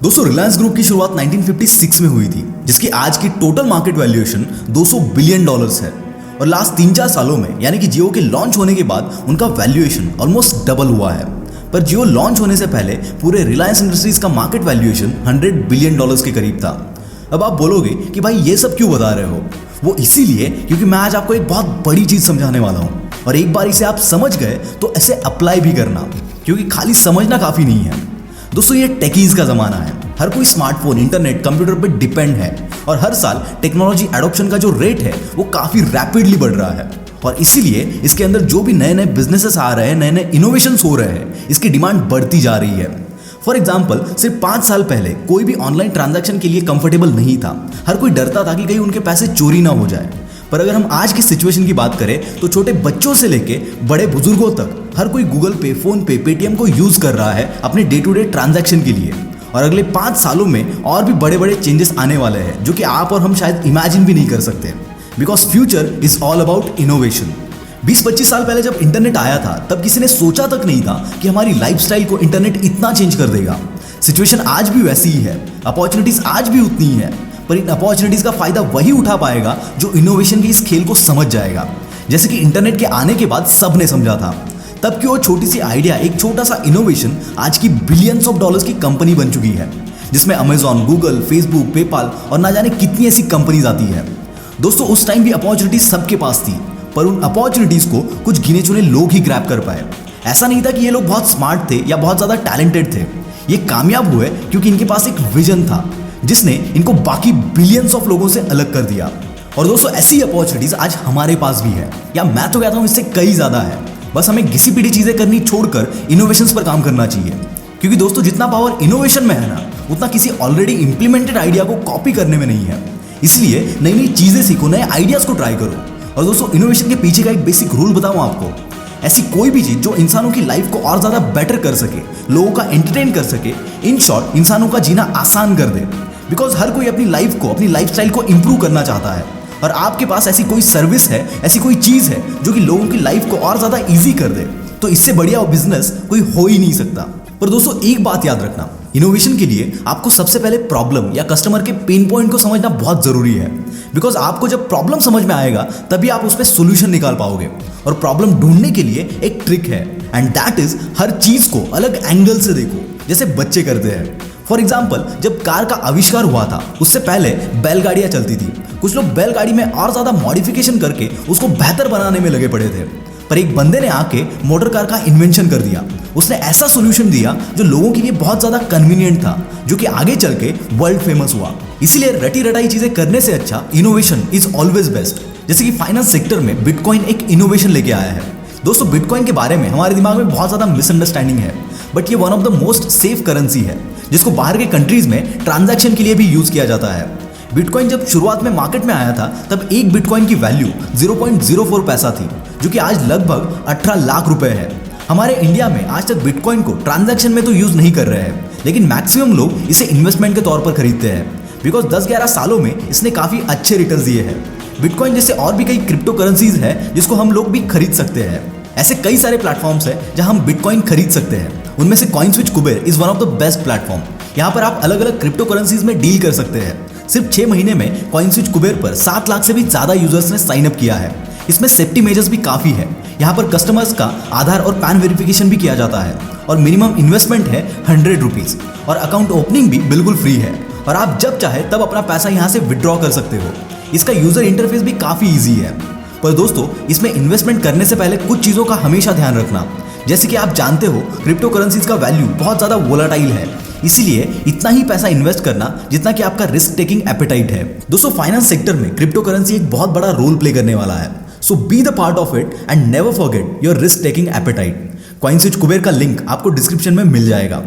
दोस्तों रिलायंस ग्रुप की शुरुआत 1956 में हुई थी, जिसकी आज की total market valuation 200 billion dollars है। और लास्ट 3-4 सालों में यानी कि जियो के लॉन्च होने के बाद उनका वैल्यूएशन ऑलमोस्ट डबल हुआ है। पर जियो लॉन्च होने से पहले पूरे रिलायंस इंडस्ट्रीज का मार्केट वैल्यूएशन 100 बिलियन डॉलर्स के करीब था। अब आप बोलोगे कि भाई ये सब क्यों बता रहे हो? वो इसीलिए क्योंकि मैं आज आपको एक बहुत बड़ी चीज समझाने वाला हूँ, और एक बार इसे आप समझ गए तो इसे अप्लाई भी करना, क्योंकि खाली समझना काफी नहीं है। दोस्तों ये टेकीज का जमाना है। हर कोई स्मार्टफोन, इंटरनेट, कंप्यूटर पर डिपेंड है, और हर साल टेक्नोलॉजी एडॉप्शन का जो रेट है वो काफी रैपिडली बढ़ रहा है। और इसीलिए इसके अंदर जो भी नए नए बिजनेसेस आ रहे हैं, नए नए इनोवेशंस हो रहे हैं, इसकी डिमांड बढ़ती जा रही है। फॉर एग्जाम्पल, सिर्फ 5 साल पहले कोई भी ऑनलाइन ट्रांजैक्शन के लिए कंफर्टेबल नहीं था। हर कोई डरता था कि कहीं उनके पैसे चोरी ना हो जाए। पर अगर हम आज की सिचुएशन की बात करें तो छोटे बच्चों से लेके बड़े बुजुर्गों तक हर कोई गूगल पे, फोन पे, पेटीएम को यूज कर रहा है अपने डे टू डे ट्रांजैक्शन के लिए। और अगले 5 सालों में और भी बड़े बड़े चेंजेस आने वाले हैं, जो कि आप और हम शायद इमेजिन भी नहीं कर सकते, because future is all about innovation. 20-25 साल पहले जब इंटरनेट आया था, तब किसी ने सोचा तक नहीं था कि हमारी लाइफस्टाइल को इंटरनेट इतना चेंज कर देगा। सिचुएशन आज भी वैसी ही है, अपॉर्चुनिटीज आज भी उतनी ही है, पर इन अपॉर्चुनिटीज का फायदा वही उठा पाएगा जो इनोवेशन की इस खेल को समझ जाएगा। जैसे कि इंटरनेट के आने के बाद सबने समझा था, तब की वो छोटी सी आइडिया, एक छोटा सा इनोवेशन आज की बिलियंस ऑफ डॉलर्स की कंपनी बन चुकी है, जिसमें अमेजॉन, गूगल, फेसबुक, पेपाल और ना जाने कितनी ऐसी कंपनीज आती है। दोस्तों उस टाइम भी अपॉर्चुनिटीज सबके पास थी, पर उन अपॉर्चुनिटीज को कुछ गिने चुने लोग ही ग्रैब कर पाए। ऐसा नहीं था कि ये लोग बहुत स्मार्ट थे या बहुत ज्यादा टैलेंटेड थे। ये कामयाब हुए क्योंकि इनके पास एक विजन था, जिसने इनको बाकी बिलियंस ऑफ लोगों से अलग कर दिया। और दोस्तों ऐसी अपॉर्चुनिटीज आज हमारे पास भी है, या मैं तो कहता हूं इससे कई ज्यादा है। बस हमें घिसी पिटी चीजें करनी छोड़कर इनोवेशंस पर काम करना चाहिए, क्योंकि दोस्तों जितना पावर इनोवेशन में है ना, उतना किसी ऑलरेडी इंप्लीमेंटेड आइडिया को कॉपी करने में नहीं है। इसलिए नई नई चीजें सीखो, नए आइडियाज को ट्राई करो। और दोस्तों इनोवेशन के पीछे का एक बेसिक रूल बताऊं आपको, ऐसी कोई भी चीज जो इंसानों की लाइफ को और ज्यादा बेटर कर सके, लोगों का एंटरटेन कर सके, इन शॉर्ट इंसानों का जीना आसान कर दे। बिकॉज हर कोई अपनी लाइफ को, अपनी लाइफस्टाइल को इंप्रूव करना चाहता है, और आपके पास ऐसी कोई सर्विस है, ऐसी कोई चीज है जो कि लोगों की लाइफ को और ज्यादा इजी कर दे, तो इससे बढ़िया बिजनेस कोई हो ही नहीं सकता। पर दोस्तों एक बात याद रखना, इनोवेशन के लिए आपको सबसे पहले प्रॉब्लम या कस्टमर के पेन पॉइंट को समझना बहुत जरूरी है। बिकॉज आपको जब प्रॉब्लम समझ में आएगा तभी आप उस पर सोल्यूशन निकाल पाओगे। और प्रॉब्लम ढूंढने के लिए एक ट्रिक है, एंड दैट इज हर चीज को अलग एंगल से देखो, जैसे बच्चे करते हैं। फॉर एग्जाम्पल, जब कार का आविष्कार हुआ था उससे पहले बैलगाड़ियां चलती थी। कुछ लोग बैलगाड़ी में और ज्यादा मॉडिफिकेशन करके उसको बेहतर बनाने में लगे पड़े थे। पर एक बंदे ने आके मोटर कार का इन्वेंशन कर दिया। उसने ऐसा सोल्यूशन दिया जो लोगों के लिए बहुत ज्यादा कन्वीनियंट था, जो कि आगे चल के वर्ल्ड फेमस हुआ। इसीलिए रटी रटाई चीजें करने से अच्छा इनोवेशन इज ऑलवेज बेस्ट। जैसे कि फाइनेंस सेक्टर में बिटकॉइन एक इनोवेशन लेके आया है। दोस्तों बिटकॉइन के बारे में हमारे दिमाग में बहुत ज्यादा मिसअंडरस्टैंडिंग है, बट ये one of the most safe currency है, जिसको बाहर के कंट्रीज में ट्रांजैक्शन के लिए भी यूज किया जाता है। बिटकॉइन जब शुरुआत में मार्केट में आया था, तब एक बिटकॉइन की वैल्यू 0.04 पैसा थी, जो कि आज लगभग 18 लाख रुपए है। हमारे इंडिया में आज तक बिटकॉइन को ट्रांजैक्शन में तो यूज नहीं कर रहे हैं, लेकिन मैक्सिमम लोग इसे इन्वेस्टमेंट के तौर पर खरीदते हैं, बिकॉज 10-11 सालों में इसने काफी अच्छे रिटर्न दिए हैं। बिटकॉइन जैसे और भी कई क्रिप्टो करेंसीज है जिसको हम लोग भी खरीद सकते हैं। ऐसे कई सारे प्लेटफॉर्म्स है जहां हम बिटकॉइन खरीद सकते हैं। उनमें से CoinSwitch Kuber is one of the best platform. यहाँ पर आप अलग अलग क्रिप्टो करेंसीज में डील कर सकते हैं। सिर्फ 6 महीने में कॉइनस्विच कुबेर पर 7 लाख से भी ज्यादा यूजर्स ने साइन अप किया है। इसमें सेफ्टी मेजर्स भी काफी है। यहाँ पर कस्टमर्स का आधार और पैन वेरिफिकेशन भी किया जाता है, और मिनिमम इन्वेस्टमेंट है 100 रुपीज, और अकाउंट ओपनिंग भी बिल्कुल फ्री है, और आप जब चाहे तब अपना पैसा यहाँ से विड्रॉ कर सकते हो। इसका यूजर इंटरफेस भी काफी ईजी है। पर दोस्तों इसमें इन्वेस्टमेंट करने से पहले कुछ चीजों का हमेशा ध्यान रखना। जैसे कि आप जानते हो, क्रिप्टो करेंसीज का वैल्यू बहुत ज्यादा वोलाटाइल है, इसीलिए इतना ही पैसा इन्वेस्ट करना जितना कि आपका रिस्क टेकिंग एपेटाइट है। दोस्तों फाइनेंस सेक्टर में क्रिप्टो करेंसी एक बहुत बड़ा रोल प्ले करने वाला है, so be the part of it and never forget your risk taking appetite. CoinSwitch Kuber का लिंक आपको डिस्क्रिप्शन में मिल जाएगा।